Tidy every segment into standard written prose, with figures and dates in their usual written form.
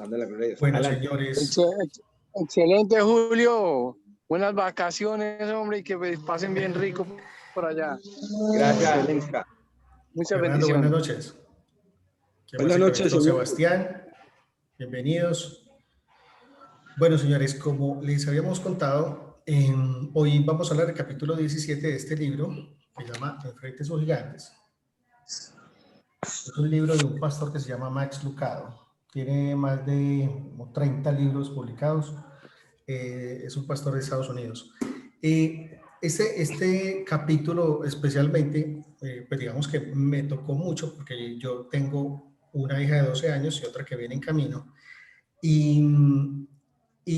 dando la gloria a Dios. Bueno, Adelante. señores. Excelente, Julio. Buenas vacaciones, hombre, y que pasen bien rico por allá. Gracias. Excelente. Muchas Fernando, bendiciones. buenas noches. ¿Qué Buenas más noches, don señor. Sebastián? Bienvenidos. Bueno, señores, como les habíamos contado, hoy vamos a hablar del capítulo 17 de este libro, que se llama Enfrente sus gigantes. Es un libro de un pastor que se llama Max Lucado. Tiene más de 30 libros publicados. Es un pastor de Estados Unidos. Este capítulo especialmente, pues digamos que me tocó mucho porque yo tengo una hija de 12 años y otra que viene en camino. Y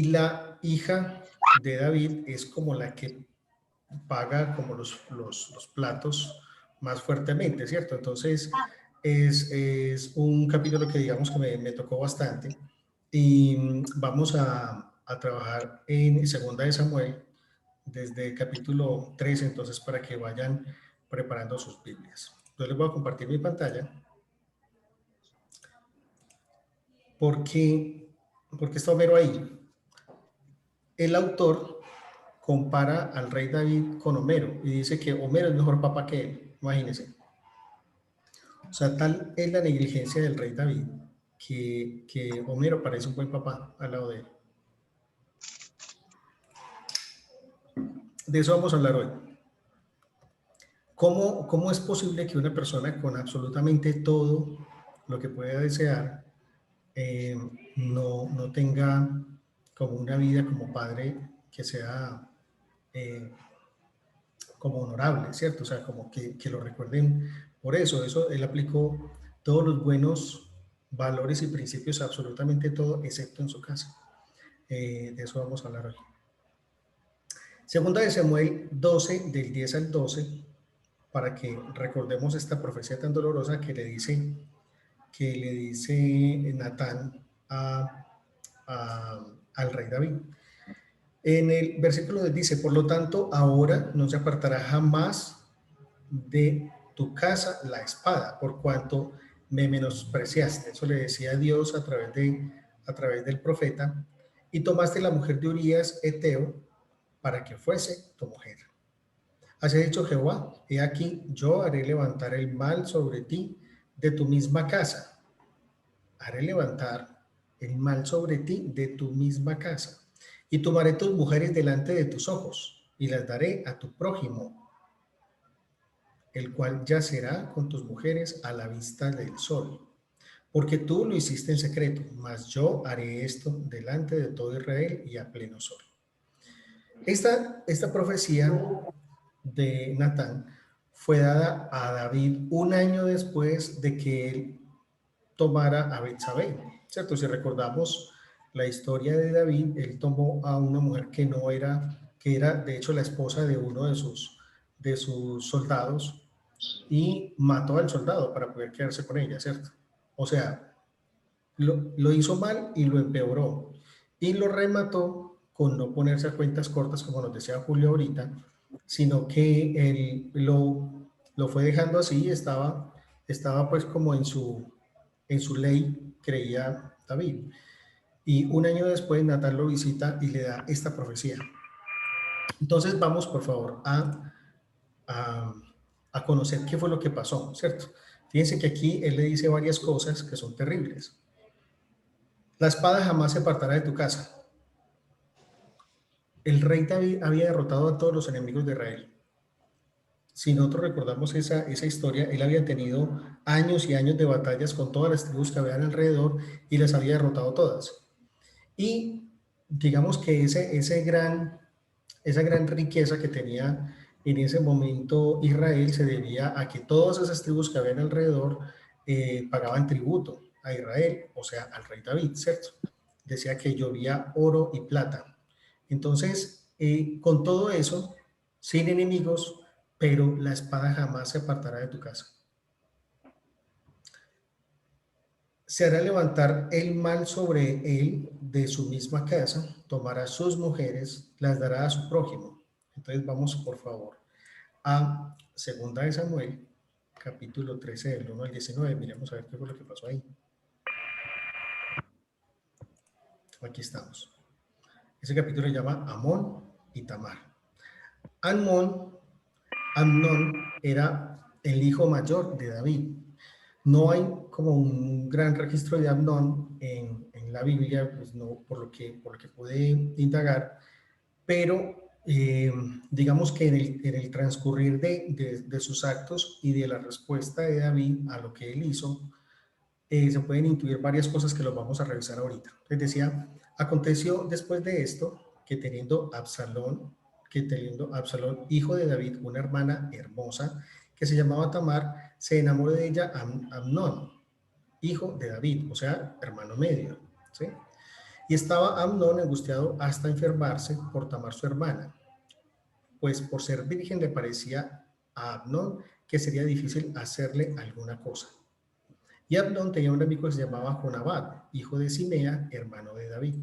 la hija de David es como la que paga como los platos más fuertemente, ¿cierto? Entonces es un capítulo que digamos que me tocó bastante y vamos a trabajar en Segunda de Samuel desde el capítulo 13, entonces para que vayan preparando sus Biblias. Yo les voy a compartir mi pantalla porque está Homero ahí. El autor compara al rey David con Homero y dice que Homero es mejor papá que él, imagínense. O sea, tal es la negligencia del rey David que Homero parece un buen papá al lado de él. De eso vamos a hablar hoy. ¿Cómo es posible que una persona con absolutamente todo lo que pueda desear no tenga como una vida como padre que sea como honorable, ¿cierto? O sea, como que lo recuerden por eso. Eso él aplicó todos los buenos valores y principios a absolutamente todo, excepto en su casa. De eso vamos a hablar hoy. Segunda de Samuel 12, del 10 al 12, para que recordemos esta profecía tan dolorosa que le dice Natán al rey David. En el versículo dice, por lo tanto, ahora no se apartará jamás de tu casa la espada, por cuanto me menospreciaste. Eso le decía Dios a través del profeta, y tomaste la mujer de Urías, Eteo, para que fuese tu mujer. Así ha dicho Jehová, he aquí, yo haré levantar el mal sobre ti de tu misma casa. Haré levantar el mal sobre ti de tu misma casa. Y tomaré tus mujeres delante de tus ojos, y las daré a tu prójimo, el cual yacerá con tus mujeres a la vista del sol. Porque tú lo hiciste en secreto, mas yo haré esto delante de todo Israel y a pleno sol. Esta profecía de Natán fue dada a David un año después de que él tomara a Betsabé, ¿cierto? Si recordamos la historia de David, él tomó a una mujer que era de hecho la esposa de uno de sus soldados y mató al soldado para poder quedarse con ella, ¿cierto? O sea, lo hizo mal y lo empeoró y lo remató con no ponerse a cuentas cortas, como nos decía Julio ahorita, sino que él lo fue dejando así, estaba pues como en su ley, creía David. Y un año después Natán lo visita y le da esta profecía. Entonces vamos por favor a conocer qué fue lo que pasó, ¿cierto? Fíjense que aquí él le dice varias cosas que son terribles. La espada jamás se apartará de tu casa. El rey David había derrotado a todos los enemigos de Israel. Si nosotros recordamos esa historia, él había tenido años y años de batallas con todas las tribus que habían alrededor y las había derrotado todas. Y digamos que esa gran riqueza que tenía en ese momento Israel se debía a que todas esas tribus que habían alrededor pagaban tributo a Israel, o sea, al rey David, ¿cierto? Decía que llovía oro y plata. Entonces, con todo eso, sin enemigos, pero la espada jamás se apartará de tu casa. Se hará levantar el mal sobre él de su misma casa, tomará sus mujeres, las dará a su prójimo. Entonces vamos por favor a Segunda de Samuel, capítulo 13, del 1 al 19. Miremos a ver qué fue lo que pasó ahí. Aquí estamos. Ese capítulo se llama Amón y Tamar. Amnón era el hijo mayor de David. No hay como un gran registro de Amnón en la Biblia, pues no, por lo que pude indagar, pero digamos que en el transcurrir de sus actos y de la respuesta de David a lo que él hizo, se pueden intuir varias cosas que los vamos a revisar ahorita. Les decía, aconteció después de esto que teniendo Absalón, hijo de David, una hermana hermosa que se llamaba Tamar, se enamoró de ella Amnón, hijo de David, o sea, hermano medio, ¿sí? Y estaba Amnón angustiado hasta enfermarse por Tamar su hermana, pues por ser virgen le parecía a Amnón que sería difícil hacerle alguna cosa. Y Amnón tenía un amigo que se llamaba Jonabad, hijo de Simea, hermano de David.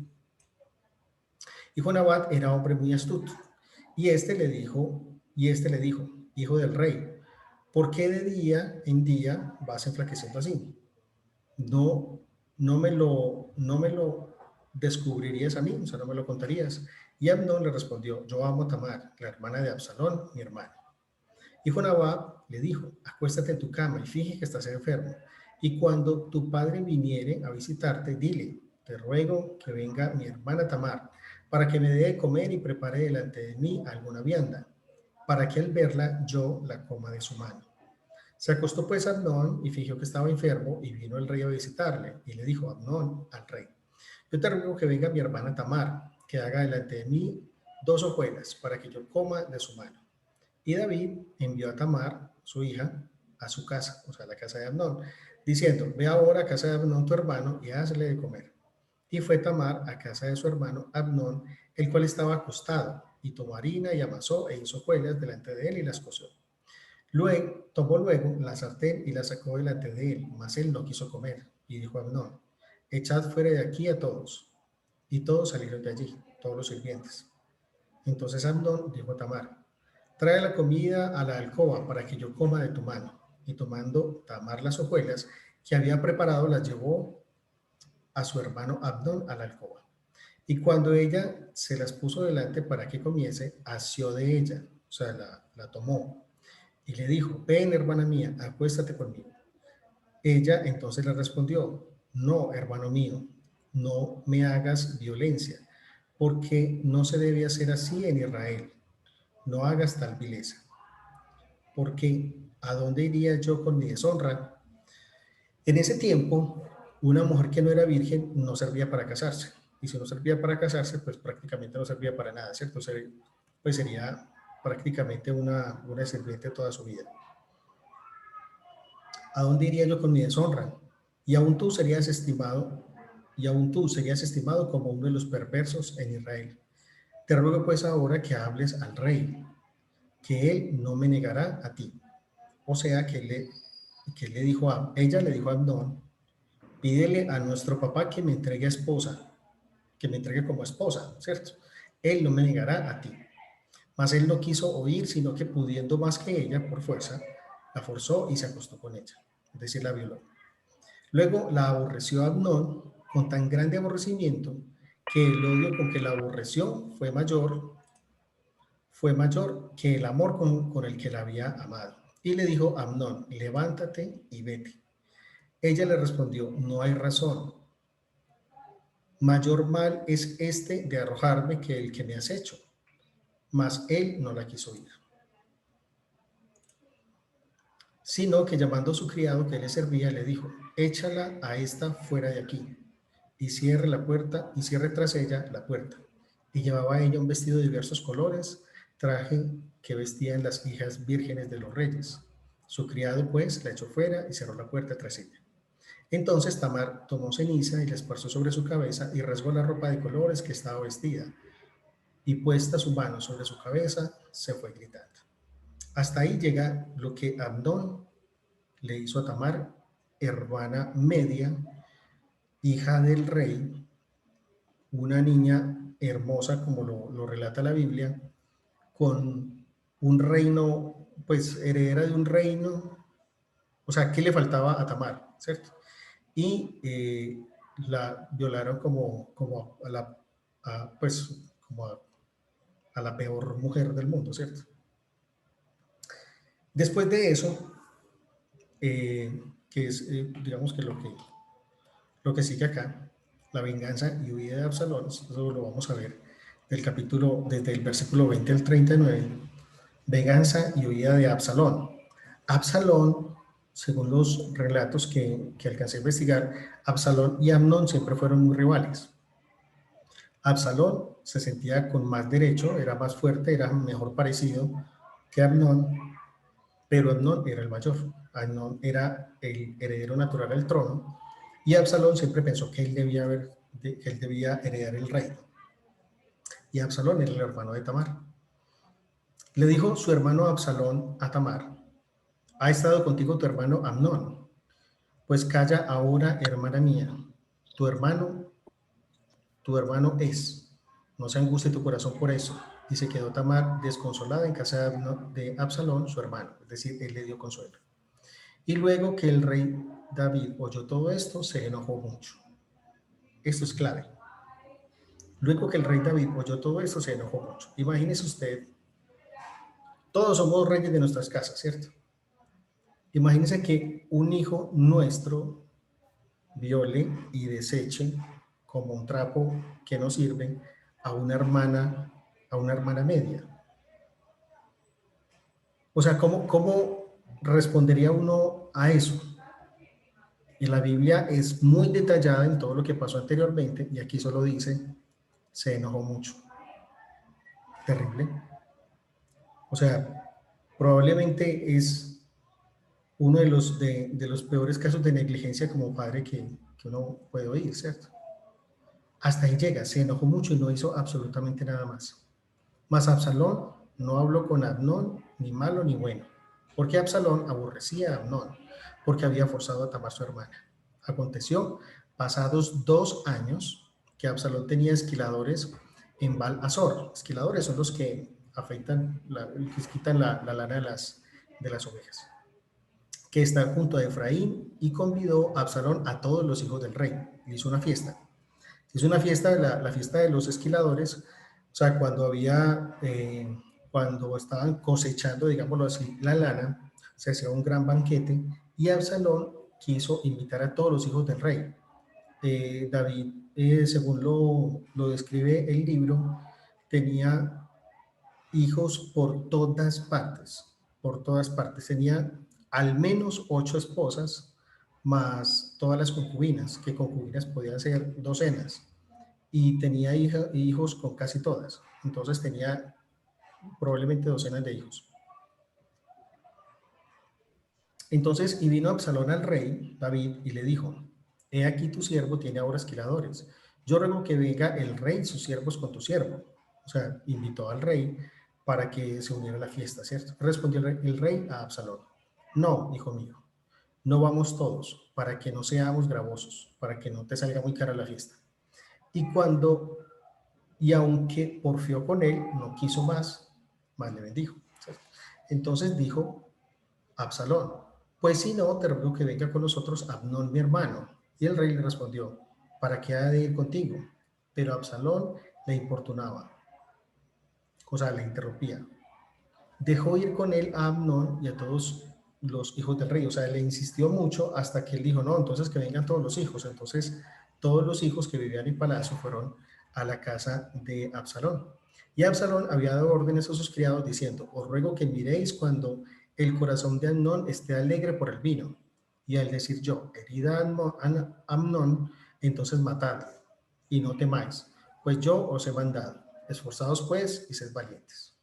Y Jonabad era hombre muy astuto. Y este le dijo, hijo del rey, ¿por qué de día en día vas enflaqueciendo así? No, no me lo descubrirías a mí, o sea, no me lo contarías. Y Amnón le respondió, yo amo a Tamar, la hermana de Absalón, mi hermano. Y Jonabab le dijo, acuéstate en tu cama y finge que estás enfermo. Y cuando tu padre viniere a visitarte, dile, te ruego que venga mi hermana Tamar, para que me dé de comer y prepare delante de mí alguna vianda, para que al verla yo la coma de su mano. Se acostó pues Amnón y fingió que estaba enfermo, y vino el rey a visitarle, y le dijo Amnón al rey, yo te ruego que venga mi hermana Tamar, que haga delante de mí 2 hojuelas, para que yo coma de su mano. Y David envió a Tamar, su hija, a su casa, o sea, a la casa de Amnón, diciendo, ve ahora a casa de Amnón tu hermano y hazle de comer. Y fue Tamar a casa de su hermano Amnón, el cual estaba acostado, y tomó harina y amasó e hizo hojuelas delante de él y las coció. Luego, tomó luego la sartén y la sacó delante de él, mas él no quiso comer. Y dijo a Amnón, echad fuera de aquí a todos. Y todos salieron de allí, todos los sirvientes. Entonces Amnón dijo a Tamar, trae la comida a la alcoba para que yo coma de tu mano. Y tomando Tamar las hojuelas que había preparado, las llevó a su hermano Amnón a la alcoba. Y cuando ella se las puso delante para que comiese, asió de ella, o sea, la tomó. Y le dijo, ven hermana mía, acuéstate conmigo. Ella entonces le respondió, no, hermano mío, no me hagas violencia, porque no se debe hacer así en Israel. No hagas tal vileza. Porque ¿a dónde iría yo con mi deshonra? En ese tiempo, una mujer que no era virgen no servía para casarse. Y si no servía para casarse, pues prácticamente no servía para nada, ¿cierto? Pues sería prácticamente una sirviente toda su vida. ¿A dónde iría yo con mi deshonra? Y aún tú serías estimado, y aún tú serías estimado como uno de los perversos en Israel. Te ruego pues ahora que hables al rey, que él no me negará a ti. O sea que le dijo ella le dijo a Amnón, pídele a nuestro papá que me entregue esposa, que me entregue como esposa, ¿cierto? Él no me negará a ti. Mas él no quiso oír, sino que pudiendo más que ella por fuerza, la forzó y se acostó con ella, es decir, la violó. Luego la aborreció a Amnón con tan grande aborrecimiento que el odio con que la aborreció fue mayor que el amor con el que la había amado. Y le dijo a Amnón, levántate y vete. Ella le respondió, no hay razón. Mayor mal es este de arrojarme que el que me has hecho. Mas él no la quiso oír. Sino que llamando a su criado que le servía, le dijo, échala a esta fuera de aquí, y cierre la puerta, y cierre tras ella la puerta. Y llevaba ella un vestido de diversos colores, traje que vestían las hijas vírgenes de los reyes. Su criado pues la echó fuera y cerró la puerta tras ella. Entonces Tamar tomó ceniza y la esparció sobre su cabeza y rasgó la ropa de colores que estaba vestida. Y puesta su mano sobre su cabeza, se fue gritando. Hasta ahí llega lo que Amnón le hizo a Tamar, hermana media, hija del rey, una niña hermosa, como lo relata la Biblia, con un reino, pues heredera de un reino, o sea, ¿qué le faltaba a Tamar? ¿Cierto? Y la violaron como pues, como a la peor mujer del mundo, ¿cierto? Después de eso, que es, digamos que lo que sigue acá, la venganza y huida de Absalón, eso lo vamos a ver del capítulo, desde el versículo 20 al 39, venganza y huida de Absalón. Absalón, según los relatos que alcancé a investigar, Absalón y Amnón siempre fueron muy rivales. Absalón se sentía con más derecho, era más fuerte, era mejor parecido que Amnón, pero Amnón era el mayor. Amnón era el heredero natural al trono y Absalón siempre pensó que él debía heredar el reino. Y Absalón era el hermano de Tamar. Le dijo su hermano Absalón a Tamar: ¿ha estado contigo tu hermano Amnón? Pues calla ahora, hermana mía. Tu hermano, tu hermano es. No se angustie tu corazón por eso. Y se quedó Tamar desconsolada en casa de Absalón, su hermano. Es decir, él le dio consuelo. Y luego que el rey David oyó todo esto, se enojó mucho. Esto es clave. Luego que el rey David oyó todo esto, se enojó mucho. Imagínese usted, todos somos reyes de nuestras casas, ¿cierto? Imagínese que un hijo nuestro viole y deseche como un trapo que no sirve a una hermana media. O sea, ¿cómo respondería uno a eso? Y la Biblia es muy detallada en todo lo que pasó anteriormente y aquí solo dice, se enojó mucho. Terrible. O sea, probablemente es uno de los peores casos de negligencia como padre que uno puede oír, ¿cierto? Hasta ahí llega, se enojó mucho y no hizo absolutamente nada más. Mas Absalón no habló con Amnón, ni malo ni bueno, porque Absalón aborrecía a Amnón, porque había forzado a Tamar su hermana. Aconteció, pasados 2 años, que Absalón tenía esquiladores en Baal Azor. Esquiladores son los que afeitan, que quitan la lana de las ovejas, que están junto a Efraín, y convidó a Absalón a todos los hijos del rey. Le hizo una fiesta. Es una fiesta, la fiesta de los esquiladores, o sea, cuando estaban cosechando, digámoslo así, la lana, se hacía un gran banquete y Absalón quiso invitar a todos los hijos del rey. David, según lo describe el libro, tenía hijos por todas partes. Tenía al menos 8 esposas, más todas las concubinas, que concubinas podían ser docenas, y tenía hijos con casi todas. Entonces tenía probablemente docenas de hijos. Entonces, y vino Absalón al rey David y le dijo: he aquí tu siervo tiene ahora esquiladores. Yo ruego que venga el rey y sus siervos con tu siervo. O sea, invitó al rey para que se uniera a la fiesta, ¿cierto? Respondió el rey a Absalón: no, hijo mío, no vamos todos, para que no seamos gravosos, para que no te salga muy cara la fiesta. Y aunque porfió con él, no quiso más le bendijo. ¿Cierto? Entonces dijo Absalón: pues si no, te ruego que venga con nosotros Amnón mi hermano. Y el rey le respondió: ¿para qué ha de ir contigo? Pero Absalón le importunaba, o sea, le interrumpía. Dejó ir con él a Amnón y a todos los hijos del rey, o sea, le insistió mucho hasta que él dijo: no, entonces que vengan todos los hijos. Entonces todos los hijos que vivían en palacio fueron a la casa de Absalón. Y Absalón había dado órdenes a sus criados diciendo: os ruego que miréis cuando el corazón de Amnón esté alegre por el vino. Y al decir yo: herida Amnón, entonces matadle, y no temáis, pues yo os he mandado. Esforzaos pues y sed valientes.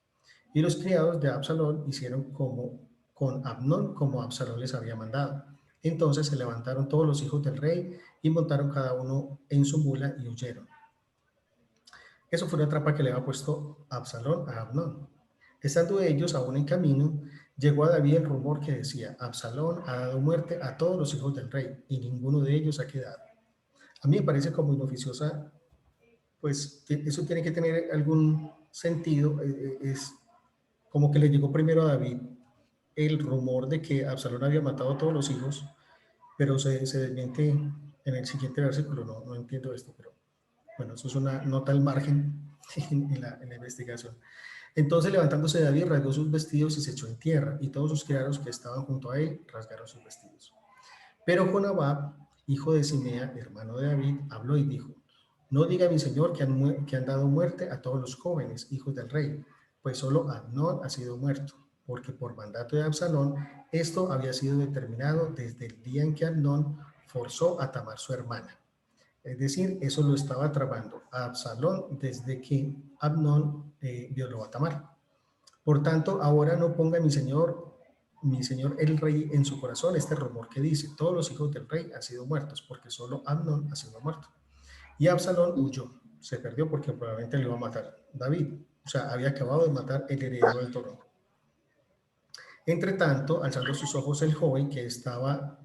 Y los criados de Absalón hicieron como con Amnón, como Absalón les había mandado. Entonces se levantaron todos los hijos del rey y montaron cada uno en su mula y huyeron. Eso fue una trampa que le había puesto Absalón a Amnón. Estando ellos aún en camino, llegó a David el rumor que decía: Absalón ha dado muerte a todos los hijos del rey y ninguno de ellos ha quedado. A mí me parece como inoficiosa, pues eso tiene que tener algún sentido. Es como que le llegó primero a David el rumor de que Absalón había matado a todos los hijos, pero se desmiente en el siguiente versículo, no entiendo esto, pero bueno, eso es una nota al margen en la investigación. Entonces levantándose David rasgó sus vestidos y se echó en tierra, y todos sus criados que estaban junto a él rasgaron sus vestidos. Pero Jonadab, hijo de Simea, hermano de David, habló y dijo: no diga mi señor que han dado muerte a todos los jóvenes, hijos del rey, pues solo Amnón ha sido muerto, porque por mandato de Absalón esto había sido determinado desde el día en que Amnón forzó a Tamar su hermana. Es decir, eso lo estaba tramando a Absalón desde que Amnón violó a Tamar. Por tanto, ahora no ponga mi señor el rey en su corazón este rumor que dice: todos los hijos del rey han sido muertos, porque solo Amnón ha sido muerto. Y Absalón huyó, se perdió porque probablemente le iba a matar David. O sea, había acabado de matar el heredero del trono. Entre tanto, alzando sus ojos el joven que estaba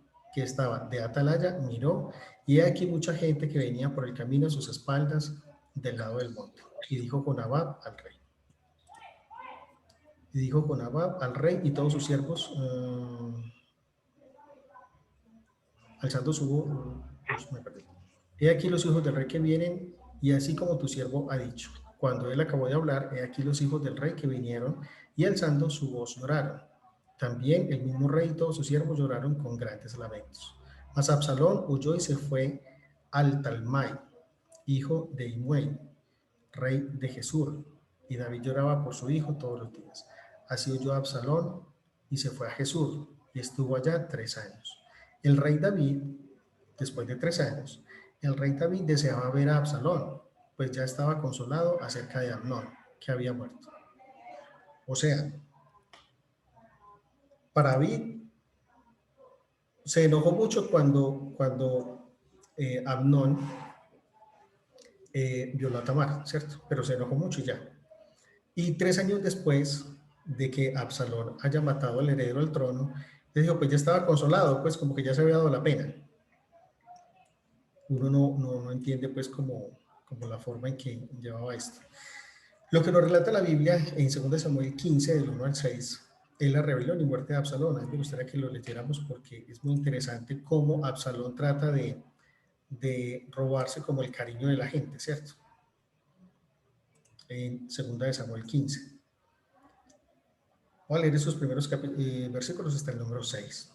de atalaya, miró, y he aquí mucha gente que venía por el camino a sus espaldas del lado del monte. Y dijo Jonadab al rey. Y todos sus siervos, alzando su voz, me perdí. He aquí los hijos del rey que vienen, y así como tu siervo ha dicho. Cuando él acabó de hablar, he aquí los hijos del rey que vinieron, y alzando su voz lloraron. También el mismo rey y todos sus siervos lloraron con grandes lamentos. Mas Absalón huyó y se fue al Talmai, hijo de Imuel, rey de Gesur, y David lloraba por su hijo todos los días. Así huyó Absalón y se fue a Gesur, y estuvo allá 3 años. El rey David, después de 3 años, el rey David deseaba ver a Absalón, pues ya estaba consolado acerca de Amnón, que había muerto. O sea, para David se enojó mucho cuando Amnón violó a Tamar, ¿cierto? Pero se enojó mucho y ya. Y 3 años después de que Absalón haya matado al heredero al trono, le dijo, pues ya estaba consolado, pues como que ya se había dado la pena. Uno no entiende pues como la forma en que llevaba esto. Lo que nos relata la Biblia en 2 Samuel 15, del 1 al 6, es la rebelión y muerte de Absalón. A mí me gustaría que lo leyéramos porque es muy interesante cómo Absalón trata de robarse como el cariño de la gente, ¿cierto? En 2 Samuel 15. Voy a leer esos primeros versículos hasta el número 6.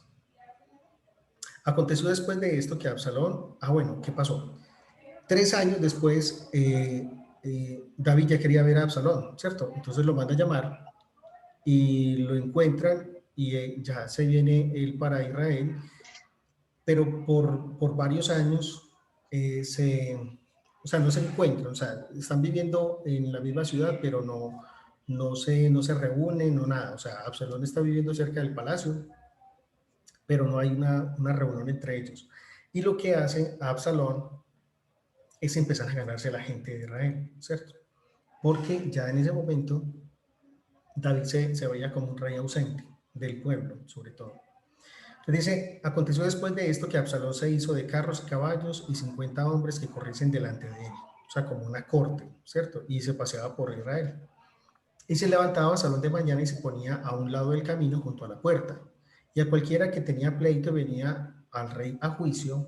Aconteció después de esto que Absalón, ¿qué pasó? 3 años después, David ya quería ver a Absalón, ¿cierto? Entonces lo manda a llamar y lo encuentran y ya se viene él para Israel, pero por varios años no se encuentran, o sea, están viviendo en la misma ciudad, pero no se reúnen, no nada. O sea, Absalón está viviendo cerca del palacio, pero no hay una reunión entre ellos. Y lo que hace Absalón es empezar a ganarse a la gente de Israel, ¿cierto? Porque ya en ese momento David se veía como un rey ausente del pueblo, sobre todo. Dice, aconteció después de esto que Absalón se hizo de carros y caballos y 50 hombres que corriesen delante de él, o sea, como una corte, ¿cierto? Y se paseaba por Israel. Y se levantaba Absalón de mañana y se ponía a un lado del camino junto a la puerta. Y a cualquiera que tenía pleito venía al rey a juicio,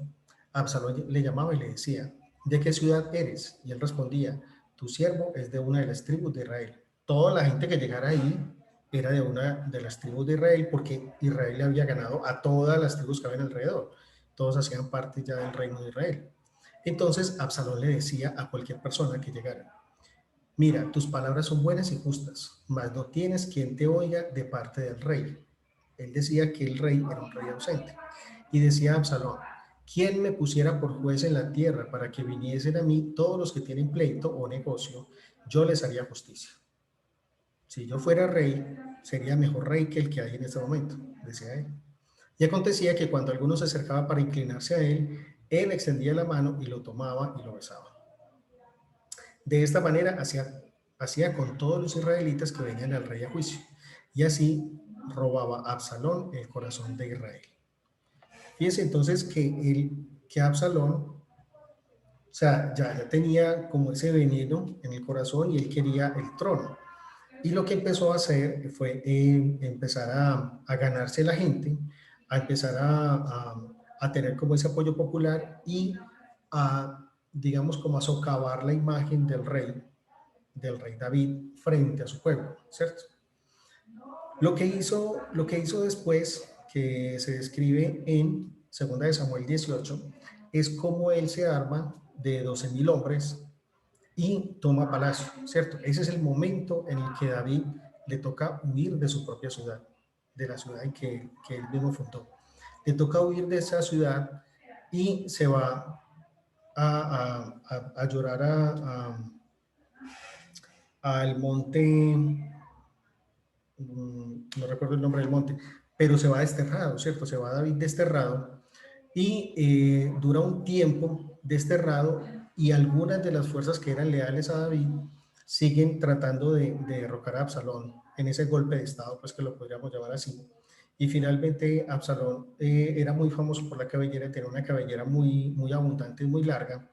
Absalón le llamaba y le decía, ¿de qué ciudad eres? Y él respondía, tu siervo es de una de las tribus de Israel. Toda la gente que llegara ahí era de una de las tribus de Israel, porque Israel le había ganado a todas las tribus que habían alrededor. Todos hacían parte ya del reino de Israel. Entonces Absalón le decía a cualquier persona que llegara, mira, tus palabras son buenas y justas, mas no tienes quien te oiga de parte del rey. Él decía que el rey era un rey ausente. Y decía Absalón, ¿quién me pusiera por juez en la tierra para que viniesen a mí todos los que tienen pleito o negocio? Yo les haría justicia. Si yo fuera rey, sería mejor rey que el que hay en este momento, decía él. Y acontecía que cuando alguno se acercaba para inclinarse a él, él extendía la mano y lo tomaba y lo besaba. De esta manera hacía con todos los israelitas que venían al rey a juicio. Y así robaba a Absalón el corazón de Israel. Fíjense entonces que Absalón, o sea, ya tenía como ese veneno en el corazón y él quería el trono. Y lo que empezó a hacer fue empezar a ganarse la gente, a empezar a a tener como ese apoyo popular y a, digamos, como a socavar la imagen del rey David frente a su pueblo, ¿cierto? Lo que hizo después, que se describe en 2 de Samuel 18, es cómo él se arma de 12.000 hombres y toma palacio, ¿cierto? Ese es el momento en el que David le toca huir de su propia ciudad, de la ciudad en que él mismo fundó. Le toca huir de esa ciudad y se va a llorar al monte, no recuerdo el nombre del monte, pero se va desterrado, ¿cierto? Se va David desterrado y dura un tiempo desterrado y algunas de las fuerzas que eran leales a David siguen tratando de derrocar a Absalón en ese golpe de estado, pues que lo podríamos llamar así. Y finalmente Absalón era muy famoso por la cabellera, tenía una cabellera muy, muy abundante y muy larga.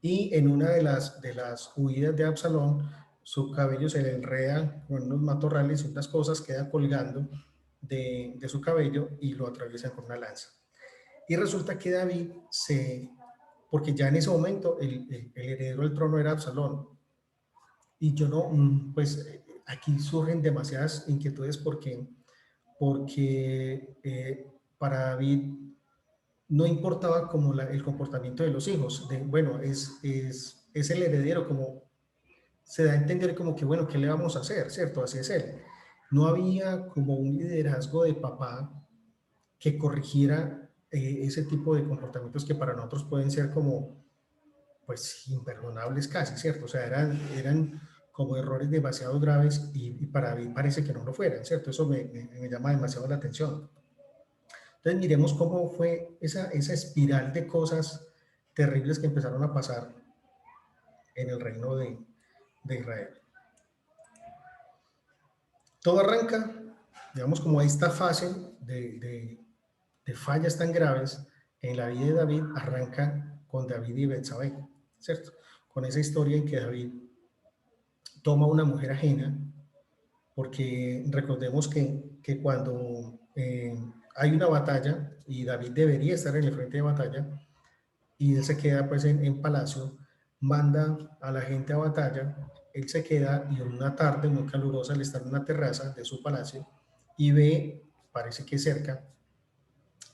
Y en una de las huidas de Absalón, su cabello se le enreda con unos matorrales y unas cosas, queda colgando de su cabello y lo atraviesan con una lanza. Y resulta que David porque ya en ese momento el heredero del trono era Absalón. Y yo no, pues aquí surgen demasiadas inquietudes porque para David no importaba como el comportamiento de los hijos. Bueno, es el heredero, como se da a entender como que, bueno, ¿qué le vamos a hacer? ¿Cierto? Así es él. No había como un liderazgo de papá que corrigiera ese tipo de comportamientos que para nosotros pueden ser como, pues, imperdonables casi, ¿cierto? O sea, eran como errores demasiado graves y para mí parece que no lo fueran, ¿cierto? Eso me llama demasiado la atención. Entonces miremos cómo fue esa espiral de cosas terribles que empezaron a pasar en el reino de Israel. Todo arranca, digamos, como esta fase de fallas tan graves en la vida de David, arranca con David y Betsabé, ¿cierto? Con esa historia en que David toma una mujer ajena, porque recordemos que cuando hay una batalla y David debería estar en el frente de batalla y él se queda pues en palacio, manda a la gente a batalla, él se queda y en una tarde muy calurosa él está en una terraza de su palacio y ve, parece que cerca,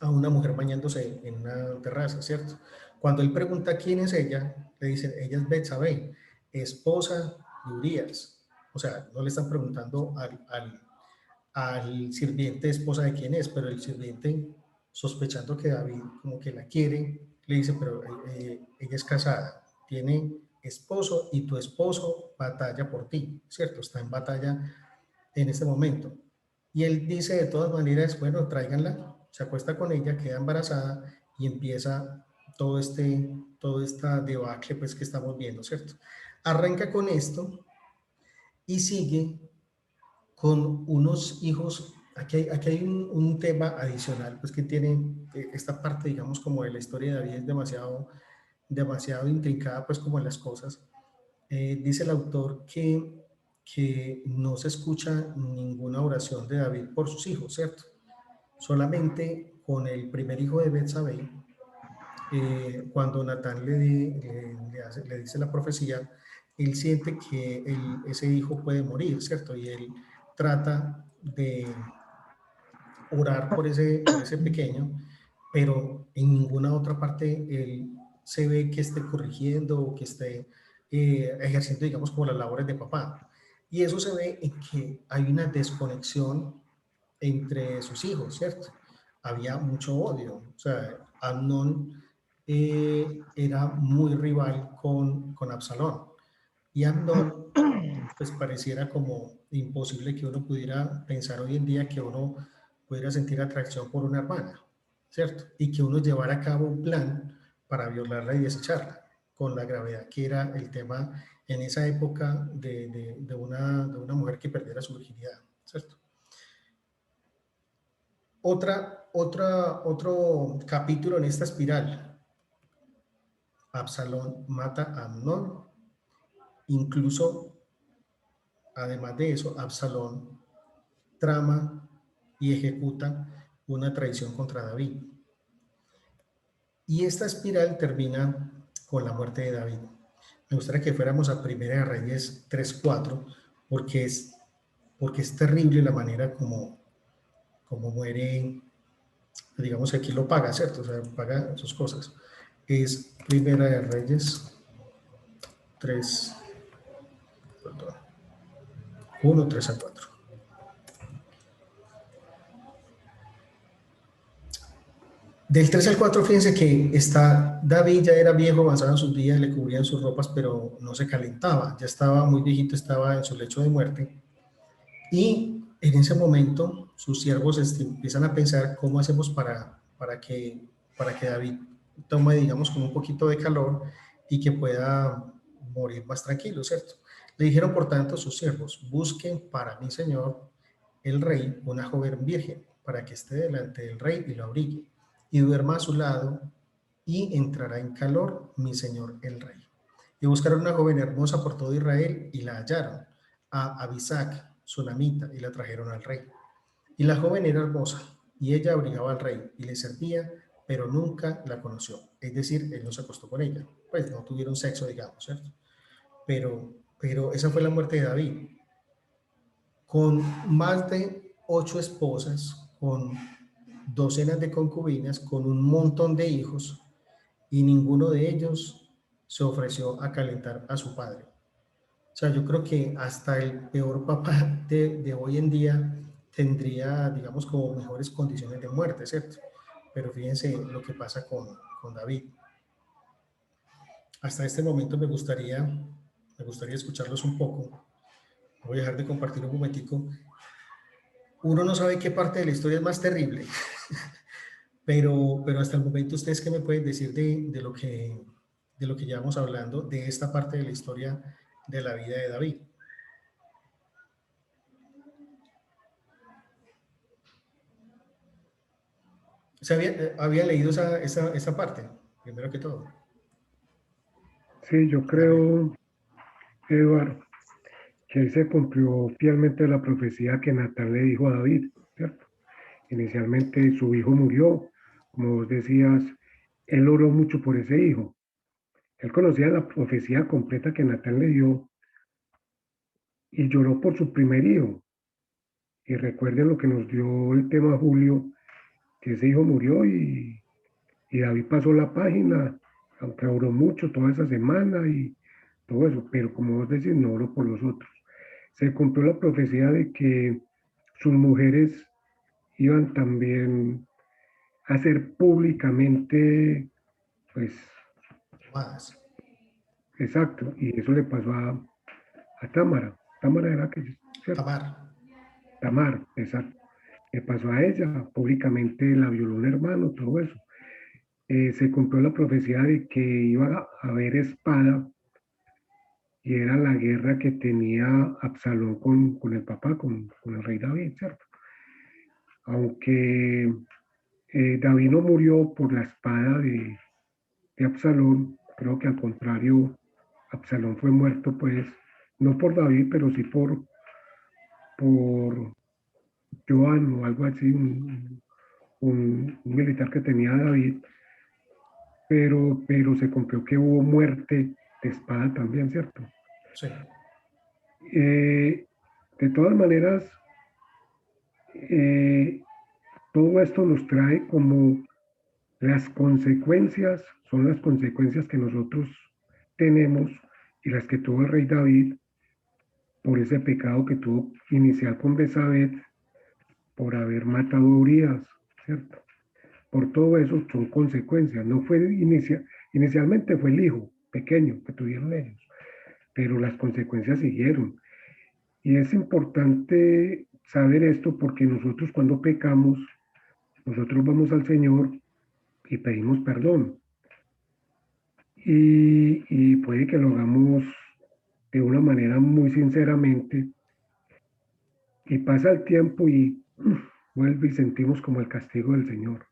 a una mujer bañándose en una terraza, ¿cierto? Cuando él pregunta quién es ella, le dicen, ella es Betsabé, esposa de Urías. O sea, no le están preguntando al sirviente esposa de quién es, pero el sirviente, sospechando que David como que la quiere, le dice, pero ella es casada, tiene esposo y tu esposo batalla por ti, ¿cierto? Está en batalla en este momento. Y él dice de todas maneras, bueno, tráiganla, se acuesta con ella, queda embarazada y empieza todo esta debacle pues que estamos viendo, ¿cierto? Arranca con esto y sigue con unos hijos. Aquí hay un tema adicional, pues que tiene esta parte, digamos, como de la historia de David es demasiado intrincada, pues como en las cosas. Dice el autor que no se escucha ninguna oración de David por sus hijos, ¿cierto? Solamente con el primer hijo de Betsabé, cuando Natán le dice la profecía, él siente que ese hijo puede morir, ¿cierto? Y él trata de orar por ese pequeño, pero en ninguna otra parte él se ve que esté corrigiendo o que esté ejerciendo, digamos, como las labores de papá. Y eso se ve en que hay una desconexión entre sus hijos, ¿cierto? Había mucho odio. O sea, Amnón era muy rival con Absalón. Y Amnón, pues pareciera como imposible que uno pudiera pensar hoy en día que uno pudiera sentir atracción por una hermana, ¿cierto? Y que uno llevara a cabo un plan para violarla y desecharla, con la gravedad que era el tema en esa época de una mujer que perdiera su virginidad, ¿cierto? Otro capítulo en esta espiral. Absalón mata a Amnón. Incluso, además de eso, Absalón trama y ejecuta una traición contra David. Y esta espiral termina con la muerte de David. Me gustaría que fuéramos a Primera de Reyes 3:4, porque porque es terrible la manera como muere, digamos que aquí lo paga, ¿cierto? O sea, paga sus cosas. Es Primera de Reyes 3, perdón, 1, 3 a 4. Del 3 al 4, fíjense que David ya era viejo, avanzado en sus días, le cubrían sus ropas, pero no se calentaba, ya estaba muy viejito, estaba en su lecho de muerte. Y en ese momento sus siervos empiezan a pensar cómo hacemos para que David tome, digamos, como un poquito de calor y que pueda morir más tranquilo, ¿cierto? Le dijeron, por tanto, sus siervos, busquen para mi señor, el rey, una joven virgen, para que esté delante del rey y lo abrigue, y duerma a su lado, y entrará en calor mi señor el rey. Y buscaron una joven hermosa por todo Israel y la hallaron, a Abisac, sunamita, y la trajeron al rey. Y la joven era hermosa, y ella abrigaba al rey y le servía, pero nunca la conoció. Es decir, él no se acostó con ella. Pues no tuvieron sexo, digamos, ¿cierto? Pero esa fue la muerte de David. Con más de 8 esposas, con docenas de concubinas, con un montón de hijos, y ninguno de ellos se ofreció a calentar a su padre. O sea, yo creo que hasta el peor papá de hoy en día tendría, digamos, como mejores condiciones de muerte, ¿cierto? Pero fíjense lo que pasa con David. Hasta este momento me gustaría escucharlos un poco. Voy a dejar de compartir un momentico. Uno no sabe qué parte de la historia es más terrible, pero hasta el momento, ¿ustedes qué me pueden decir de lo que llevamos hablando, de esta parte de la historia de la vida de David? Había leído esa parte, primero que todo. Sí, yo creo, Eduardo, que ahí se cumplió fielmente la profecía que Natán le dijo a David, ¿cierto? Inicialmente su hijo murió, como vos decías, él oró mucho por ese hijo. Él conocía la profecía completa que Natán le dio y lloró por su primer hijo. Y recuerden lo que nos dio el tema Julio, que ese hijo murió y David pasó la página, aunque oró mucho toda esa semana y todo eso, pero como vos decís, no oró por los otros. Se cumplió la profecía de que sus mujeres iban también a ser públicamente, pues, Más. exacto, y eso le pasó a Támara. Támara era que, ¿cierto? Tamar. Tamar, exacto. Le pasó a ella, públicamente la violó un hermano, todo eso. Se cumplió la profecía de que iba a haber espada y era la guerra que tenía Absalón con el papá, con el rey David, ¿cierto? Aunque David no murió por la espada de Absalón, creo que al contrario, Absalón fue muerto, pues, no por David, pero sí por Joan o algo así, un militar que tenía David, pero se cumplió que hubo muerte de espada también, ¿cierto? Sí. De todas maneras, eh, todo esto nos trae como las consecuencias, son las consecuencias que nosotros tenemos y las que tuvo el rey David por ese pecado que tuvo inicial con Besabet, por haber matado a Urias, ¿cierto? Por todo eso son consecuencias. No fue inicialmente fue el hijo pequeño que tuvieron ellos, pero las consecuencias siguieron. Y es importante saber esto porque nosotros cuando pecamos, nosotros vamos al Señor y pedimos perdón. Y puede que lo hagamos de una manera muy sinceramente y pasa el tiempo y vuelve y sentimos como el castigo del Señor.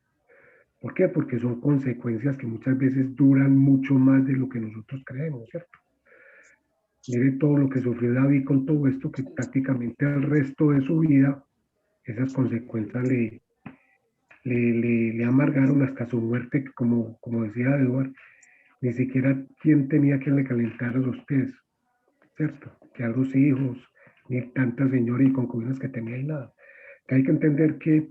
¿Por qué? Porque son consecuencias que muchas veces duran mucho más de lo que nosotros creemos, ¿cierto? Mire todo lo que sufrió David con todo esto, que prácticamente al resto de su vida esas consecuencias le amargaron hasta su muerte, como decía Edward, ni siquiera quien tenía que le calentara los pies, ¿cierto? Que a los hijos, ni tantas señoras y concubinas que tenía y nada. Hay que entender que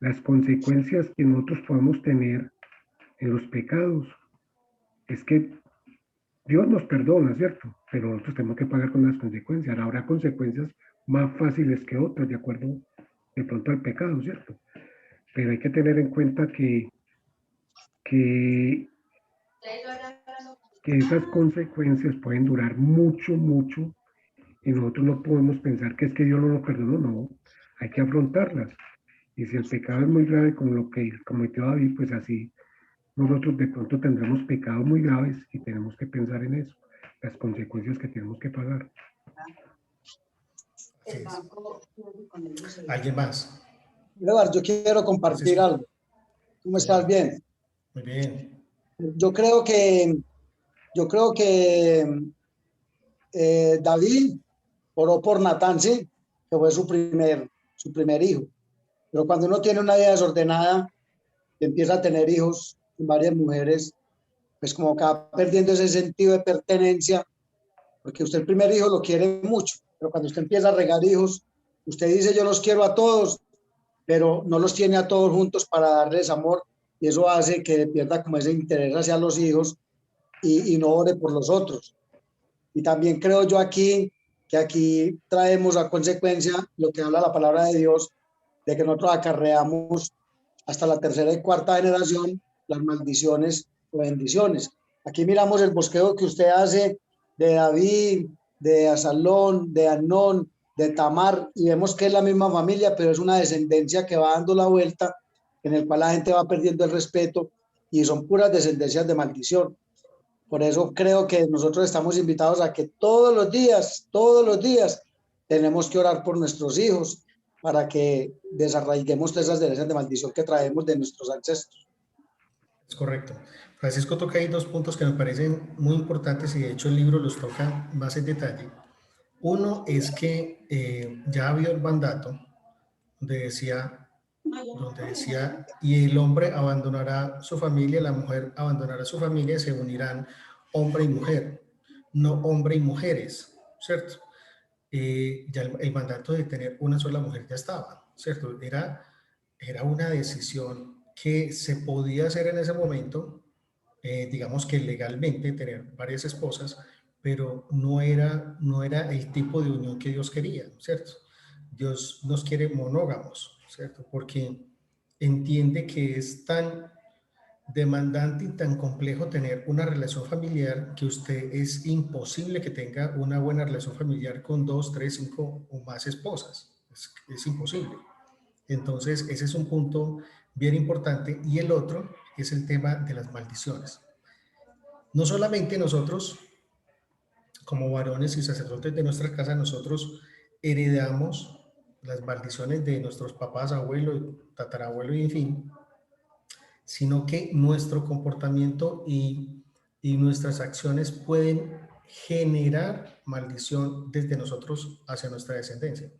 las consecuencias que nosotros podemos tener en los pecados es que Dios nos perdona, ¿cierto? Pero nosotros tenemos que pagar con las consecuencias. Habrá consecuencias más fáciles que otras, de acuerdo de pronto al pecado, ¿cierto? Pero hay que tener en cuenta que, que esas consecuencias pueden durar mucho, mucho, y nosotros no podemos pensar que es que Dios no nos perdonó, no. Hay que afrontarlas. Y si el pecado es muy grave, como lo que cometió David, pues así nosotros de pronto tendremos pecados muy graves y tenemos que pensar en eso, las consecuencias que tenemos que pagar. Así es. ¿Alguien más? Eduardo, yo quiero compartir Francisco. algo. ¿Cómo estás? Bien. Muy bien. Yo creo que David oró por Natán, sí, que fue su primer hijo. Pero cuando uno tiene una vida desordenada, empieza a tener hijos con varias mujeres, pues como que va perdiendo ese sentido de pertenencia, porque usted el primer hijo lo quiere mucho, pero cuando usted empieza a regar hijos, usted dice yo los quiero a todos, pero no los tiene a todos juntos para darles amor, y eso hace que pierda como ese interés hacia los hijos y no ore por los otros. Y también creo yo que aquí traemos a consecuencia lo que habla la palabra de Dios, de que nosotros acarreamos hasta la tercera y cuarta generación las maldiciones o bendiciones. Aquí miramos el bosquejo que usted hace de David, de Absalón, de Amnón, de Tamar, y vemos que es la misma familia, pero es una descendencia que va dando la vuelta, en el cual la gente va perdiendo el respeto y son puras descendencias de maldición. Por eso creo que nosotros estamos invitados a que todos los días tenemos que orar por nuestros hijos para que desarraiguemos todas esas herencias de maldición que traemos de nuestros ancestros. Es correcto. Francisco toca ahí dos puntos que me parecen muy importantes y de hecho el libro los toca más en detalle. Uno es que ya había el mandato donde decía, y el hombre abandonará su familia, la mujer abandonará su familia, se unirán hombre y mujer, no hombre y mujeres, ¿cierto? Ya el mandato de tener una sola mujer ya estaba, ¿cierto? Era una decisión que se podía hacer en ese momento, digamos que legalmente tener varias esposas, pero no era el tipo de unión que Dios quería, ¿cierto? Dios nos quiere monógamos, ¿cierto? Porque entiende que es tan demandante y tan complejo tener una relación familiar que usted es imposible que tenga una buena relación familiar con 2, 3, 5 o más esposas. Es imposible. Entonces, ese es un punto bien importante. Y el otro es el tema de las maldiciones. No solamente nosotros, como varones y sacerdotes de nuestra casa, nosotros heredamos las maldiciones de nuestros papás, abuelos, tatarabuelos y en fin, sino que nuestro comportamiento y nuestras acciones pueden generar maldición desde nosotros hacia nuestra descendencia.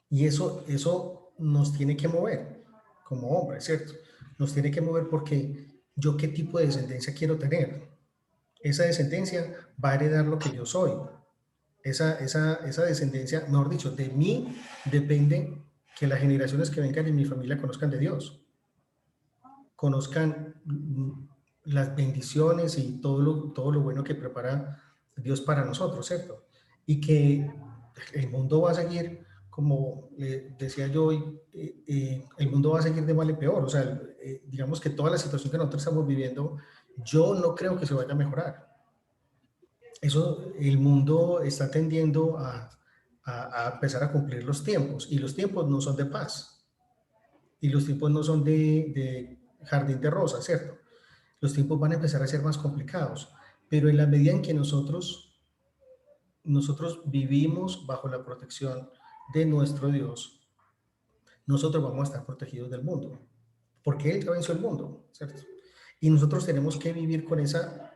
Y eso nos tiene que mover como hombres, ¿cierto? Nos tiene que mover porque yo qué tipo de descendencia quiero tener. Esa descendencia va a heredar lo que yo soy. Esa descendencia, mejor dicho, de mí depende que las generaciones que vengan en mi familia conozcan de Dios, conozcan las bendiciones y todo lo bueno que prepara Dios para nosotros, ¿cierto? Y que el mundo va a seguir, como decía yo hoy, el mundo va a seguir de mal en peor. O sea, digamos que toda la situación que nosotros estamos viviendo, yo no creo que se vaya a mejorar. Eso, el mundo está tendiendo a empezar a cumplir los tiempos, y los tiempos no son de paz, y los tiempos no son de jardín de rosas, ¿cierto? Los tiempos van a empezar a ser más complicados, pero en la medida en que nosotros vivimos bajo la protección de nuestro Dios, nosotros vamos a estar protegidos del mundo, porque Él ya venció el mundo, ¿cierto? Y nosotros tenemos que vivir con esa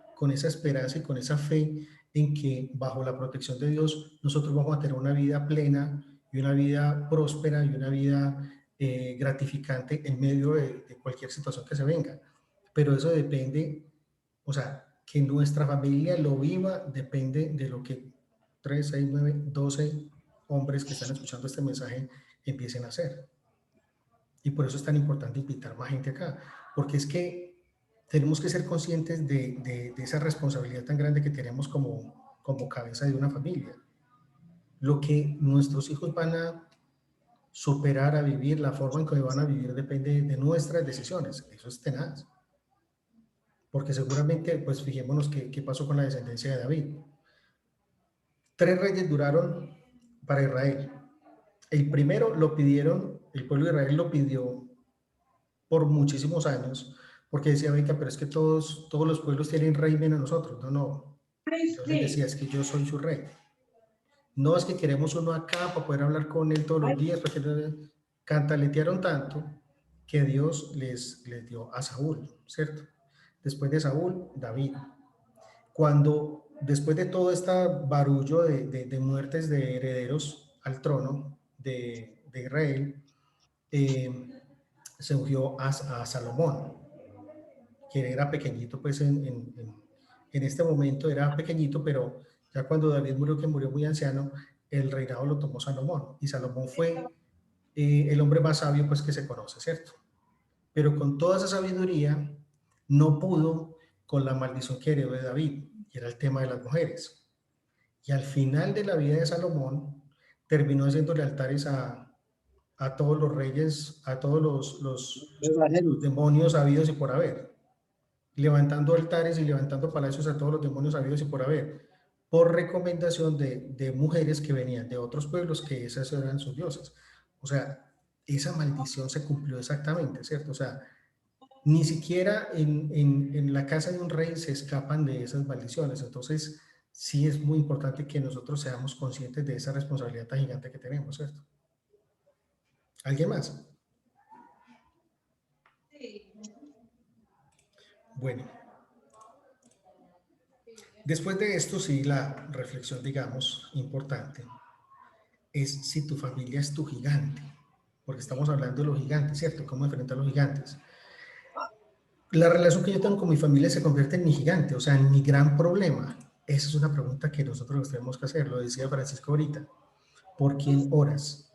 esperanza y con esa fe en que bajo la protección de Dios nosotros vamos a tener una vida plena y una vida próspera y una vida gratificante en medio de cualquier situación que se venga. Pero eso depende, o sea, que nuestra familia lo viva, depende de lo que 3, 6, 9, 12 hombres que están escuchando este mensaje empiecen a hacer. Y por eso es tan importante invitar más gente acá, porque es que tenemos que ser conscientes de esa responsabilidad tan grande que tenemos como cabeza de una familia. Lo que nuestros hijos van a superar, a vivir, la forma en que van a vivir depende de nuestras decisiones. Eso es tenaz. Porque seguramente, pues fijémonos qué pasó con la descendencia de David. 3 reyes duraron para Israel. El primero lo pidieron, el pueblo de Israel lo pidió por muchísimos años, porque decía, venga, pero es que todos los pueblos tienen rey menos nosotros. No, no. Dios les decía, es que yo soy su rey. No es que queremos uno acá para poder hablar con él todos los días, porque cantaletearon tanto que Dios les dio a Saúl, ¿cierto? Después de Saúl, David. Cuando, después de todo este barullo de muertes de herederos al trono de Israel, se ungió a Salomón, que era pequeñito, pues en este momento era pequeñito, pero ya cuando David murió, que murió muy anciano, el reinado lo tomó Salomón, y Salomón fue el hombre más sabio pues que se conoce, ¿cierto? Pero con toda esa sabiduría no pudo con la maldición que heredó de David, que era el tema de las mujeres. Y al final de la vida de Salomón, terminó haciéndole altares a todos los reyes, a todos los demonios habidos y por haber, levantando altares y levantando palacios a todos los demonios habidos y por haber, por recomendación de mujeres que venían de otros pueblos, que esas eran sus diosas. O sea, esa maldición se cumplió exactamente, ¿cierto? O sea, ni siquiera en la casa de un rey se escapan de esas maldiciones. Entonces, sí es muy importante que nosotros seamos conscientes de esa responsabilidad tan gigante que tenemos, ¿cierto? ¿Alguien más? Bueno. Después de esto, sí, la reflexión, digamos, importante, es si tu familia es tu gigante, porque estamos hablando de los gigantes, ¿cierto? ¿Cómo enfrentar a los gigantes? La relación que yo tengo con mi familia se convierte en mi gigante, o sea, en mi gran problema. Esa es una pregunta que nosotros nos tenemos que hacer, lo decía Francisco ahorita. ¿Por quién oras?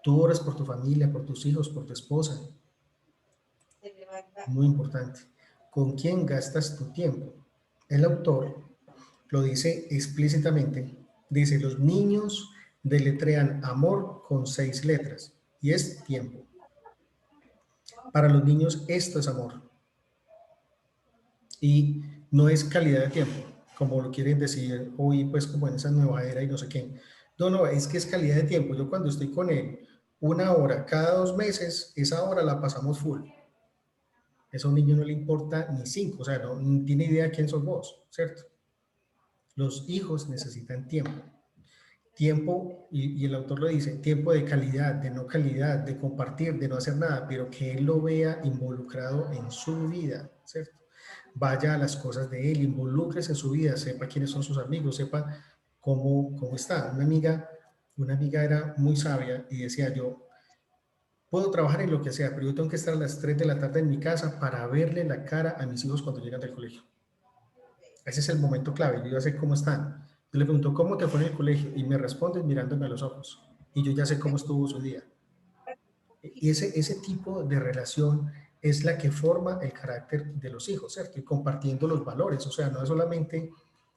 Tú oras por tu familia, por tus hijos, por tu esposa. Muy importante. ¿Con quién gastas tu tiempo? El autor lo dice explícitamente. Dice, los niños deletrean amor con 6 letras y es tiempo. Para los niños esto es amor. Y no es calidad de tiempo, como lo quieren decir hoy, pues como en esa nueva era y no sé qué. No, no, es que es calidad de tiempo. Yo cuando estoy con él, 1 hora cada 2 meses, esa hora la pasamos full. Eso a un niño no le importa ni 5, o sea, no tiene idea quién sos vos, ¿cierto? Los hijos necesitan tiempo. Tiempo, y el autor lo dice, tiempo de calidad, de no calidad, de compartir, de no hacer nada, pero que él lo vea involucrado en su vida, ¿cierto? Vaya a las cosas de él, involúcrese en su vida, sepa quiénes son sus amigos, sepa cómo está. Una amiga era muy sabia y decía, yo puedo trabajar en lo que sea, pero yo tengo que estar a las 3 de la tarde en mi casa para verle la cara a mis hijos cuando llegan del colegio. Ese es el momento clave, yo ya sé cómo están. Yo le pregunto, ¿cómo te fue en el colegio? Y me respondes mirándome a los ojos. Y yo ya sé cómo estuvo su día. Y ese tipo de relación es la que forma el carácter de los hijos, ¿cierto? Y compartiendo los valores. O sea, no es solamente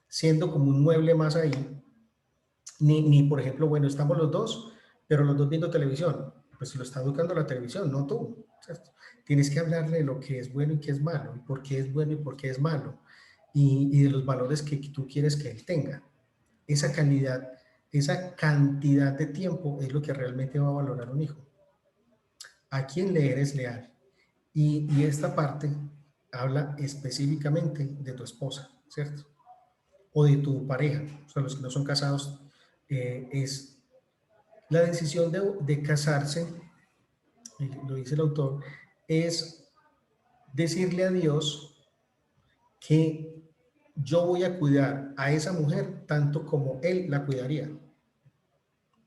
siendo como un mueble más ahí, ni por ejemplo, bueno, estamos los dos, pero los dos viendo televisión. Pues si lo está educando la televisión, no tú, ¿cierto? Tienes que hablarle de lo que es bueno y qué es malo, y por qué es bueno y por qué es malo, y de los valores que tú quieres que él tenga. Esa calidad, esa cantidad de tiempo es lo que realmente va a valorar un hijo. ¿A quién le eres leal? Y esta parte habla específicamente de tu esposa, ¿cierto? O de tu pareja, o sea, los que no son casados, es la decisión de casarse, lo dice el autor, es decirle a Dios que yo voy a cuidar a esa mujer tanto como él la cuidaría.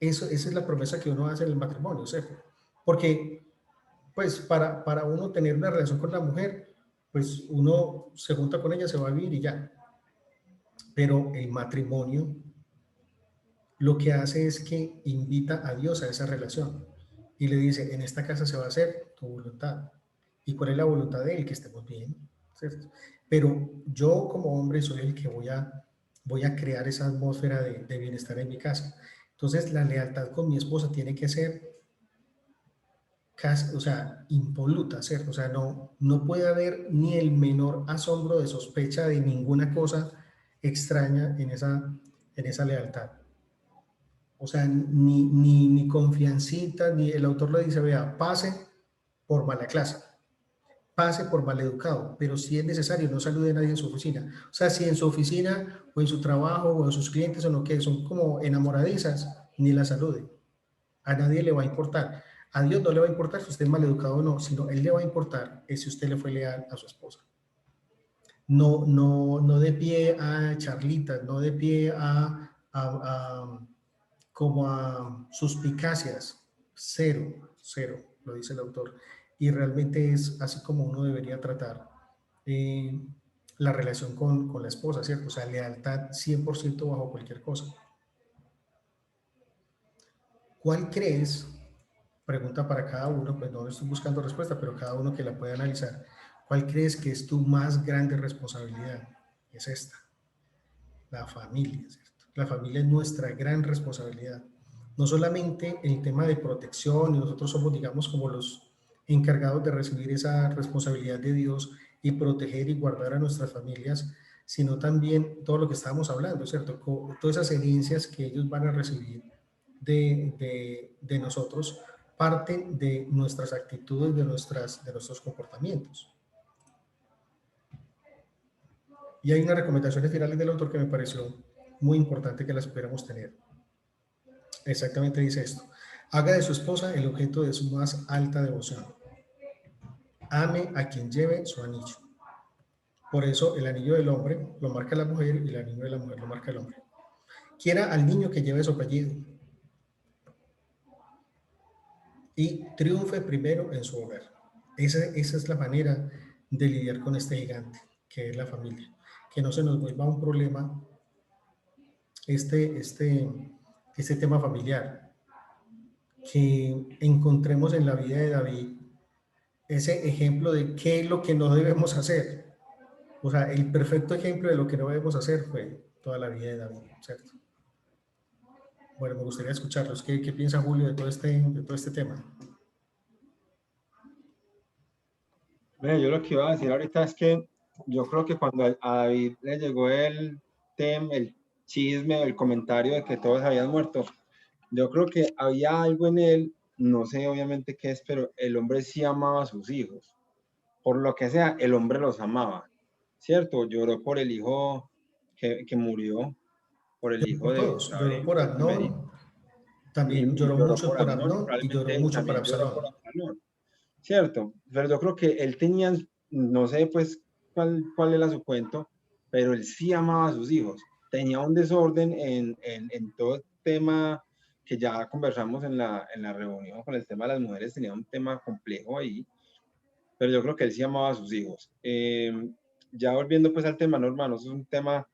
Esa es la promesa que uno hace en el matrimonio, ¿cierto? Porque, pues, para uno tener una relación con la mujer, pues uno se junta con ella, se va a vivir y ya. Pero el matrimonio lo que hace es que invita a Dios a esa relación y le dice, en esta casa se va a hacer tu voluntad. ¿Y cuál es la voluntad de Él? Que estemos bien, ¿cierto? Pero yo como hombre soy el que voy a crear esa atmósfera de bienestar en mi casa. Entonces la lealtad con mi esposa tiene que ser casi, o sea, impoluta, ¿cierto? O sea, no puede haber ni el menor asombro de sospecha de ninguna cosa extraña en esa lealtad. O sea, ni confiancita, ni el autor le dice, vea, pase por mala clase, pase por mal educado, pero si es necesario, no salude a nadie en su oficina. O sea, si en su oficina o en su trabajo o en sus clientes o no que son como enamoradizas, ni la salude. A nadie le va a importar. A Dios no le va a importar si usted es mal educado o no, sino Él le va a importar es si usted le fue leal a su esposa. No de pie a charlitas, no de pie como a suspicacias, cero, lo dice el autor. Y realmente es así como uno debería tratar eh, la relación con la esposa, ¿cierto? O sea, lealtad 100% bajo cualquier cosa. ¿Cuál crees? Pregunta para cada uno, pues no estoy buscando respuesta, pero cada uno que la pueda analizar. ¿Cuál crees que es tu más grande responsabilidad? Es esta, la familia, ¿cierto? La familia es nuestra gran responsabilidad. No solamente el tema de protección, y nosotros somos, digamos, como los encargados de recibir esa responsabilidad de Dios y proteger y guardar a nuestras familias, sino también todo lo que estábamos hablando, ¿cierto? Todas esas herencias que ellos van a recibir de nosotros parten de nuestras actitudes, de nuestros comportamientos. Y hay unas recomendaciones finales del autor que me pareció muy importante que las pudiéramos tener. Exactamente dice esto. Haga de su esposa el objeto de su más alta devoción. Ame a quien lleve su anillo. Por eso el anillo del hombre lo marca la mujer y el anillo de la mujer lo marca el hombre. Quiera al niño que lleve su apellido y triunfe primero en su hogar. Esa es la manera de lidiar con este gigante, que es la familia. Que no se nos vuelva un problema este tema familiar. Que encontremos en la vida de David ese ejemplo de qué es lo que no debemos hacer. O sea, el perfecto ejemplo de lo que no debemos hacer fue toda la vida de David, ¿cierto? Bueno, me gustaría escucharlos. ¿Qué piensa Julio de todo este tema? Bueno, yo lo que iba a decir ahorita es que yo creo que cuando a David le llegó el chisme, el comentario de que todos habían muerto, yo creo que había algo en él, no sé obviamente qué es, pero el hombre sí amaba a sus hijos. Por lo que sea, el hombre los amaba, ¿cierto? Lloró por el hijo que murió, por el Lloró hijo por todos. Lloró por el primero, Amnón, también y lloró lloró mucho por por Amnón, Amnón y lloró probablemente mucho por también lloró por Absalón. Absalón, ¿cierto? Pero yo creo que él tenía, no sé pues cuál era su cuento, pero él sí amaba a sus hijos. Tenía un desorden en todo el tema que ya conversamos en la reunión con el tema de las mujeres, tenía un tema complejo ahí, pero yo creo que él sí amaba a sus hijos. Ya volviendo pues al tema, no, hermanos, es un tema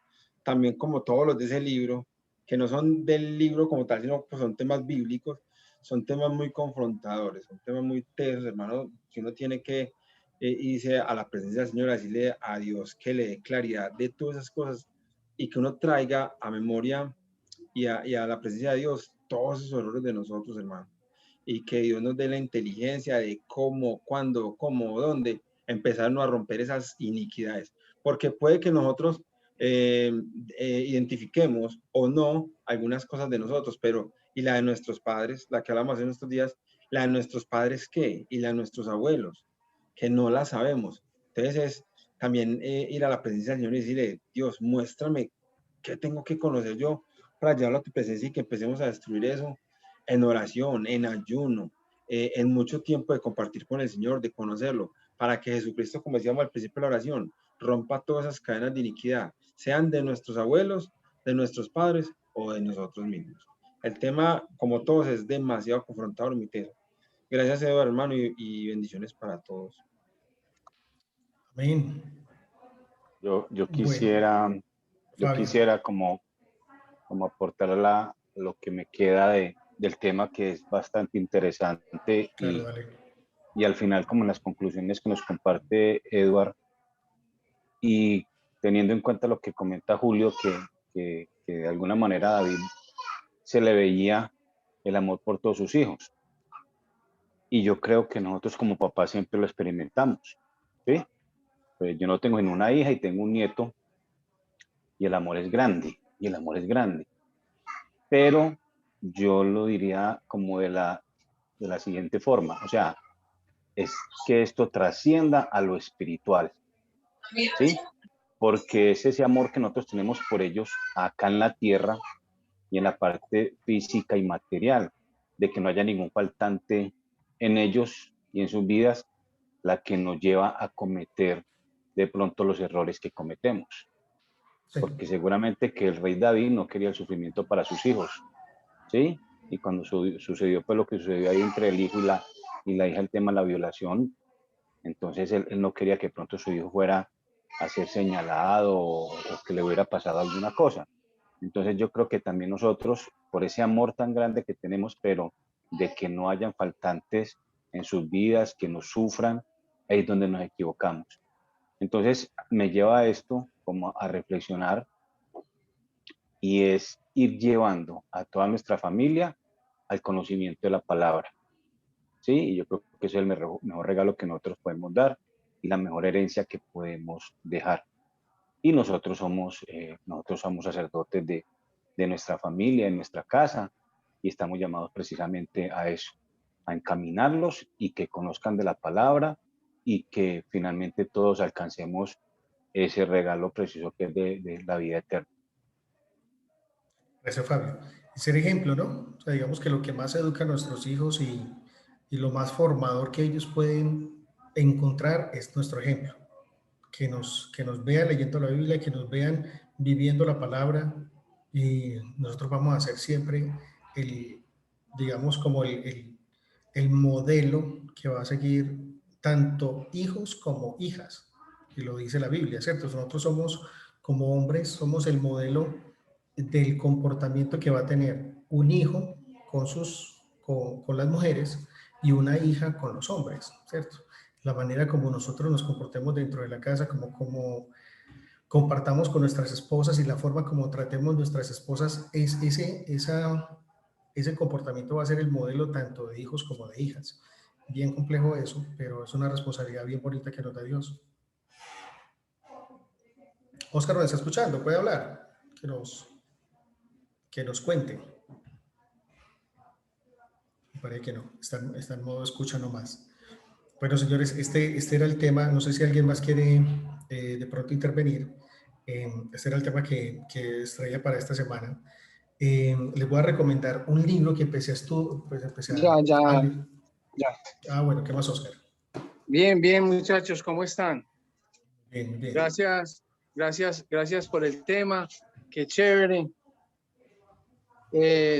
también como todos los de ese libro, que no son del libro como tal, sino pues son temas bíblicos, son temas muy confrontadores, son temas muy tesos, hermano, que uno tiene que irse a la presencia del Señor, decirle a Dios que le dé claridad de todas esas cosas y que uno traiga a memoria y a la presencia de Dios todos esos errores de nosotros, hermano, y que Dios nos dé la inteligencia de cómo, cuándo, cómo, dónde empezar a romper esas iniquidades, porque puede que nosotros identifiquemos o no algunas cosas de nosotros, pero y la de nuestros padres, la que hablamos en estos días, la de nuestros padres, ¿qué? Y la de nuestros abuelos, que no la sabemos. Entonces es también ir a la presencia del Señor y decirle, Dios, muéstrame qué tengo que conocer yo para llevarlo a tu presencia y que empecemos a destruir eso en oración, en ayuno, en mucho tiempo de compartir con el Señor, de conocerlo, para que Jesucristo, como decíamos al principio de la oración, rompa todas esas cadenas de iniquidad, sean de nuestros abuelos, de nuestros padres o de nosotros mismos. El tema, como todos, es demasiado confrontador, mi teso. Gracias, Eduardo, hermano, y bendiciones para todos. Amén. Yo Bueno, Fabián. quisiera como aportar lo que me queda del tema, que es bastante interesante, Claro, dale. y al final como las conclusiones que nos comparte Edward, y teniendo en cuenta lo que comenta Julio, que de alguna manera a David se le veía el amor por todos sus hijos. Y yo creo que nosotros como papás siempre lo experimentamos, ¿sí? Pues yo no tengo ni una hija y tengo un nieto, y el amor es grande, y el amor es grande. Pero yo lo diría como de la siguiente forma, o sea, es que esto trascienda a lo espiritual, ¿sí? Porque es ese amor que nosotros tenemos por ellos acá en la tierra y en la parte física y material, de que no haya ningún faltante en ellos y en sus vidas, la que nos lleva a cometer de pronto los errores que cometemos. Sí. Porque seguramente que el rey David no quería el sufrimiento para sus hijos, ¿sí? Y cuando sucedió pues lo que sucedió ahí entre el hijo y la hija, el tema de la violación, entonces él no quería que pronto su hijo fuera a ser señalado o que le hubiera pasado alguna cosa. Entonces yo creo que también nosotros, por ese amor tan grande que tenemos, pero de que no hayan faltantes en sus vidas, que no sufran, ahí es donde nos equivocamos. Entonces me lleva a esto como a reflexionar, y es ir llevando a toda nuestra familia al conocimiento de la palabra, ¿sí? Y yo creo que ese es el mejor regalo que nosotros podemos dar y la mejor herencia que podemos dejar. Y nosotros somos sacerdotes de nuestra familia, de nuestra casa, y estamos llamados precisamente a eso, a encaminarlos y que conozcan de la palabra, y que finalmente todos alcancemos ese regalo precioso que es de la vida eterna. Gracias, Fabio. Y ser ejemplo, ¿no? O sea, digamos que lo que más educa a nuestros hijos y lo más formador que ellos pueden encontrar es nuestro ejemplo. Que nos vean leyendo la Biblia, que nos vean viviendo la palabra, y nosotros vamos a ser siempre el, digamos, como el modelo que va a seguir tanto hijos como hijas, que lo dice la Biblia, ¿cierto? Nosotros somos, como hombres, somos el modelo del comportamiento que va a tener un hijo con las mujeres y una hija con los hombres, ¿cierto? La manera como nosotros nos comportemos dentro de la casa, como compartamos con nuestras esposas y la forma como tratemos nuestras esposas, ese comportamiento va a ser el modelo tanto de hijos como de hijas. Bien complejo eso, pero es una responsabilidad bien bonita que nos da Dios. Oscar nos está escuchando, puede hablar, que nos cuente. Me parece que no, está en modo escucha nomás. Bueno, señores, este era el tema. No sé si alguien más quiere de pronto intervenir. Este era el tema que traía para esta semana. Les voy a recomendar un libro que empecé a leer. Ya. Ah, bueno, ¿qué más, Oscar? Bien, bien, muchachos, ¿cómo están? Bien, bien. Gracias por el tema. Qué chévere.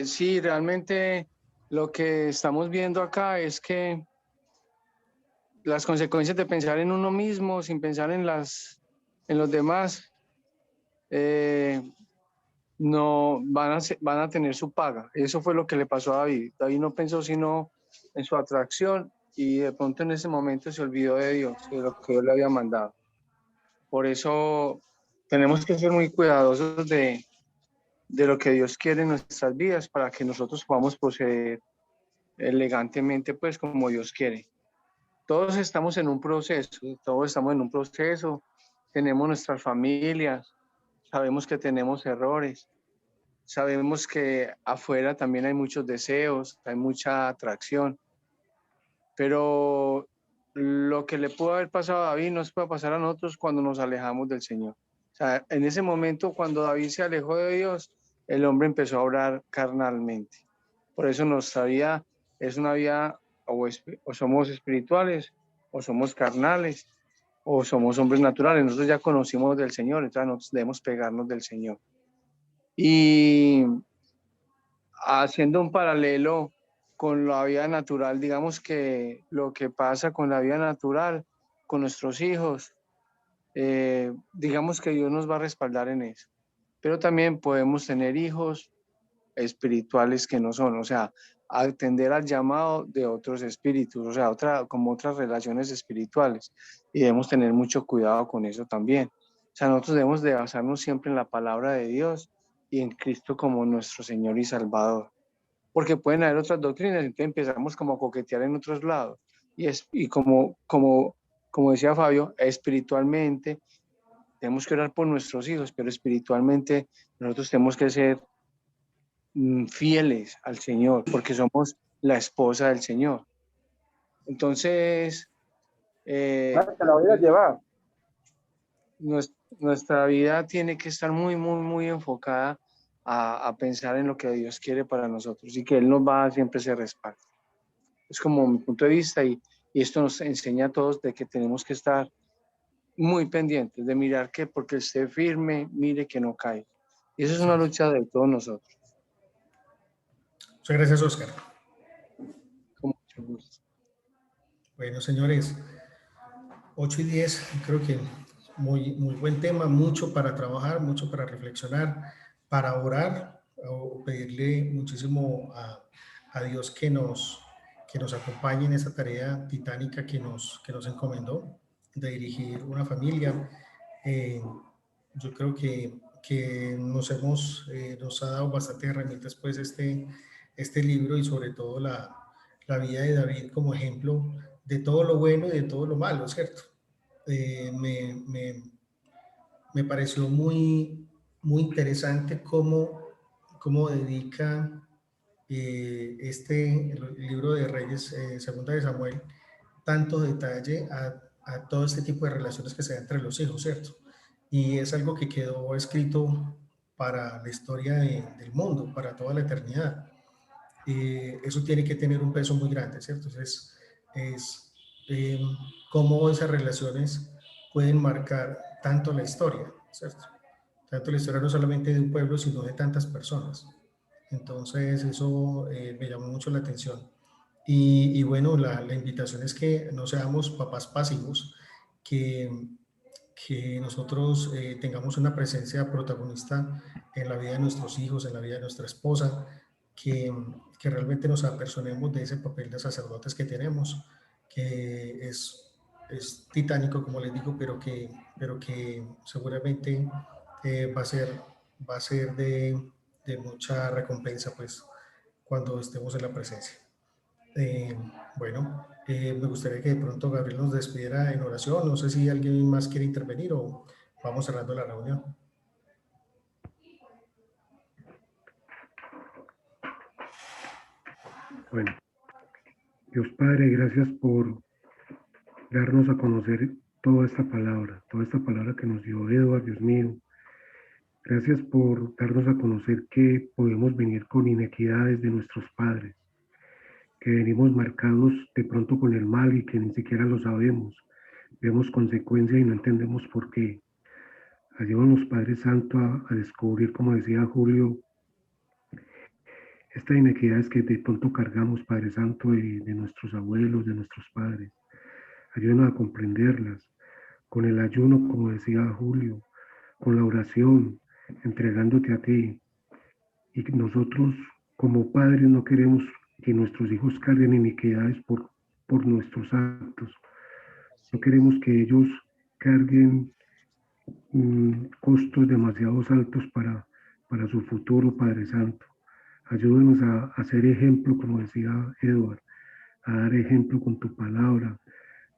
Sí, realmente lo que estamos viendo acá es que las consecuencias de pensar en uno mismo sin pensar en los demás no van a tener su paga. Eso fue lo que le pasó a David. David no pensó sino en su atracción, y de pronto en ese momento se olvidó de Dios, de lo que Dios le había mandado. Por eso tenemos que ser muy cuidadosos de lo que Dios quiere en nuestras vidas, para que nosotros podamos proceder elegantemente, pues como Dios quiere. Todos estamos en un proceso, tenemos nuestras familias, sabemos que tenemos errores, sabemos que afuera también hay muchos deseos, hay mucha atracción, pero lo que le pudo haber pasado a David nos puede pasar a nosotros cuando nos alejamos del Señor. O sea, en ese momento, cuando David se alejó de Dios, el hombre empezó a obrar carnalmente. Por eso nuestra vida es una vida o somos espirituales, o somos carnales, o somos hombres naturales. Nosotros ya conocimos del Señor, entonces nos debemos pegarnos del Señor. Y haciendo un paralelo con la vida natural, digamos que lo que pasa con la vida natural, con nuestros hijos, digamos que Dios nos va a respaldar en eso. Pero también podemos tener hijos espirituales que no son, o sea, atender al llamado de otros espíritus, o sea, como otras relaciones espirituales. Y debemos tener mucho cuidado con eso también. O sea, nosotros debemos de basarnos siempre en la palabra de Dios y en Cristo como nuestro Señor y Salvador. Porque pueden haber otras doctrinas, entonces empezamos como a coquetear en otros lados. Y como decía Fabio, espiritualmente tenemos que orar por nuestros hijos, pero espiritualmente nosotros tenemos que ser fieles al Señor, porque somos la esposa del Señor. Entonces, Claro, que la voy a llevar. nuestra vida tiene que estar muy, muy, muy enfocada a pensar en lo que Dios quiere para nosotros y que Él nos va a siempre ese respaldo. Es como mi punto de vista y esto nos enseña a todos de que tenemos que estar muy pendientes, de mirar que porque esté firme, mire que no cae. Y eso es una lucha de todos nosotros. Muchas gracias, Oscar. Con mucho gusto. Bueno, señores, 8:10, creo que muy, muy buen tema, mucho para trabajar, mucho para reflexionar, para orar o pedirle muchísimo a Dios que nos acompañe en esa tarea titánica que nos encomendó de dirigir una familia. Yo creo que nos ha dado bastante herramientas pues este libro y sobre todo la vida de David como ejemplo de todo lo bueno y de todo lo malo, ¿cierto? Me pareció muy, muy interesante cómo dedica el libro de Reyes, Segunda de Samuel, tanto detalle a todo este tipo de relaciones que se dan entre los hijos, ¿cierto? Y es algo que quedó escrito para la historia del mundo, para toda la eternidad. Eso tiene que tener un peso muy grande, ¿cierto? Entonces, es cómo esas relaciones pueden marcar tanto la historia, ¿cierto? Tanto la historia no solamente de un pueblo, sino de tantas personas. Entonces, eso me llamó mucho la atención. Y bueno, la invitación es que no seamos papás pasivos, que nosotros tengamos una presencia protagonista en la vida de nuestros hijos, en la vida de nuestra esposa, que realmente nos apersonemos de ese papel de sacerdotes que tenemos, que es titánico, como les digo, pero que seguramente va a ser de mucha recompensa, pues, cuando estemos en la presencia. Bueno, me gustaría que de pronto Gabriel nos despidiera en oración. No sé si alguien más quiere intervenir o vamos cerrando la reunión. Bueno, Dios Padre, gracias por darnos a conocer toda esta palabra que nos dio Eduardo, Dios mío. Gracias por darnos a conocer que podemos venir con inequidades de nuestros padres, que venimos marcados de pronto con el mal y que ni siquiera lo sabemos. Vemos consecuencias y no entendemos por qué. Ayúdanos, Padre Santo, a descubrir, como decía Julio, estas inequidades que de pronto cargamos, Padre Santo, de nuestros abuelos, de nuestros padres. Ayúdanos a comprenderlas con el ayuno, como decía Julio, con la oración, entregándote a ti. Y nosotros, como padres, no queremos que nuestros hijos carguen iniquidades por nuestros actos. No queremos que ellos carguen costos demasiado altos para su futuro, Padre Santo. Ayúdanos a ser ejemplo, como decía Edward, a dar ejemplo con tu palabra,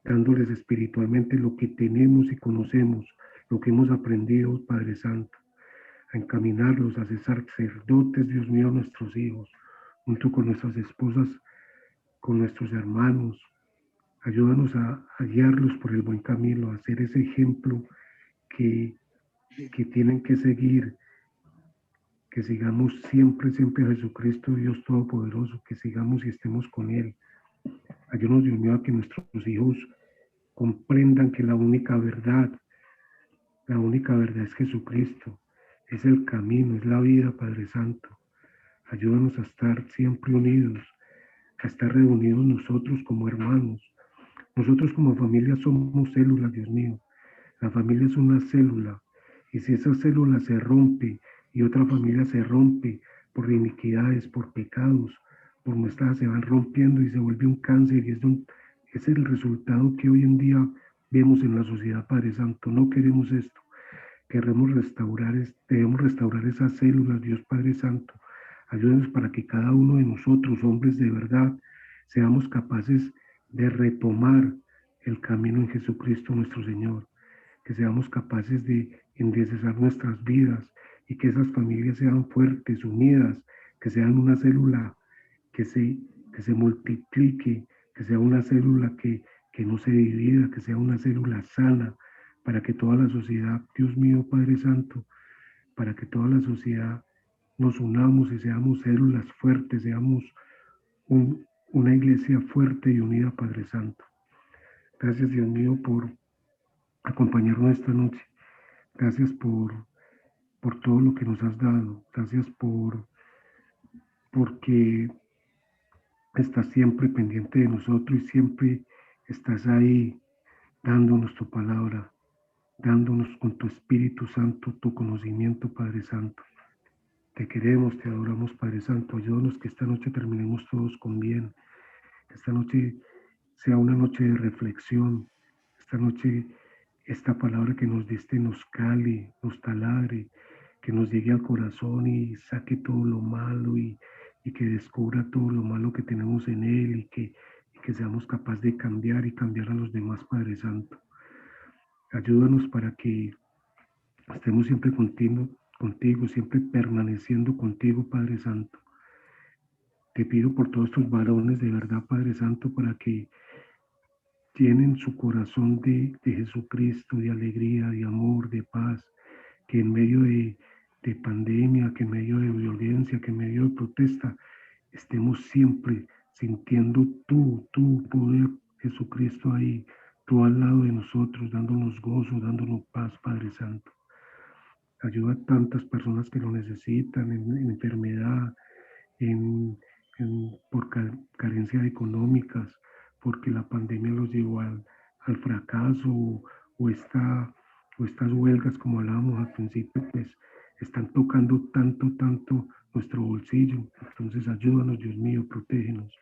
dándoles espiritualmente lo que tenemos y conocemos, lo que hemos aprendido, Padre Santo, a encaminarlos a ser sacerdotes, Dios mío, nuestros hijos, junto con nuestras esposas, con nuestros hermanos. Ayúdanos a guiarlos por el buen camino, a ser ese ejemplo que tienen que seguir, que sigamos siempre, siempre a Jesucristo, Dios Todopoderoso, que sigamos y estemos con Él. Ayúdanos, Dios mío, a que nuestros hijos comprendan que la única verdad es Jesucristo, es el camino, es la vida, Padre Santo. Ayúdanos a estar siempre unidos, a estar reunidos nosotros como hermanos. Nosotros como familia somos células, Dios mío. La familia es una célula, y si esa célula se rompe y otra familia se rompe por iniquidades, por pecados, por nuestras, se van rompiendo y se vuelve un cáncer, y es el resultado que hoy en día vemos en la sociedad, Padre Santo. No queremos esto. Queremos debemos restaurar esas células, Dios Padre Santo. Ayúdenos para que cada uno de nosotros, hombres de verdad, seamos capaces de retomar el camino en Jesucristo nuestro Señor. Que seamos capaces de enderezar nuestras vidas y que esas familias sean fuertes, unidas, que sean una célula que se multiplique, que sea una célula que no se divida, que sea una célula sana, para que toda la sociedad, Dios mío, Padre Santo, para que toda la sociedad nos unamos y seamos células fuertes, seamos una iglesia fuerte y unida, Padre Santo. Gracias, Dios mío, por acompañarnos esta noche. Gracias por todo lo que nos has dado. Gracias porque estás siempre pendiente de nosotros y siempre estás ahí dándonos tu palabra, dándonos con tu Espíritu Santo tu conocimiento, Padre Santo. Te queremos, te adoramos, Padre Santo. Ayúdanos que esta noche terminemos todos con bien. Que esta noche sea una noche de reflexión. Esta noche, esta palabra que nos diste nos cale, nos taladre, que nos llegue al corazón y saque todo lo malo y que descubra todo lo malo que tenemos en él y que seamos capaces de cambiar y cambiar a los demás, Padre Santo. Ayúdanos para que estemos siempre contigo, siempre permaneciendo contigo, Padre Santo. Te pido por todos estos varones de verdad, Padre Santo, para que tienen su corazón de Jesucristo, de alegría, de amor, de paz, que en medio de pandemia, que en medio de violencia, que en medio de protesta, estemos siempre sintiendo tu poder, Jesucristo, ahí, tú al lado de nosotros, dándonos gozo, dándonos paz, Padre Santo. Ayuda a tantas personas que lo necesitan en enfermedad, por carencias económicas, porque la pandemia los llevó al fracaso o estas huelgas, como hablábamos al principio, pues están tocando tanto nuestro bolsillo. Entonces ayúdanos, Dios mío, protégenos.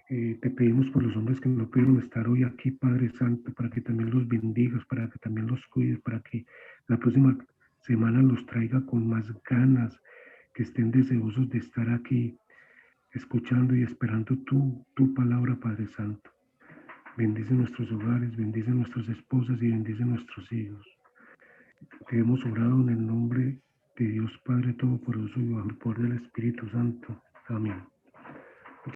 Te pedimos por los hombres que no pudieron estar hoy aquí, Padre Santo, para que también los bendigas, para que también los cuides, para que la próxima semana los traiga con más ganas, que estén deseosos de estar aquí, escuchando y esperando tu palabra, Padre Santo. Bendice nuestros hogares, bendice nuestras esposas y bendice nuestros hijos. Te hemos orado en el nombre de Dios Padre Todopoderoso y bajo el poder del Espíritu Santo. Amén.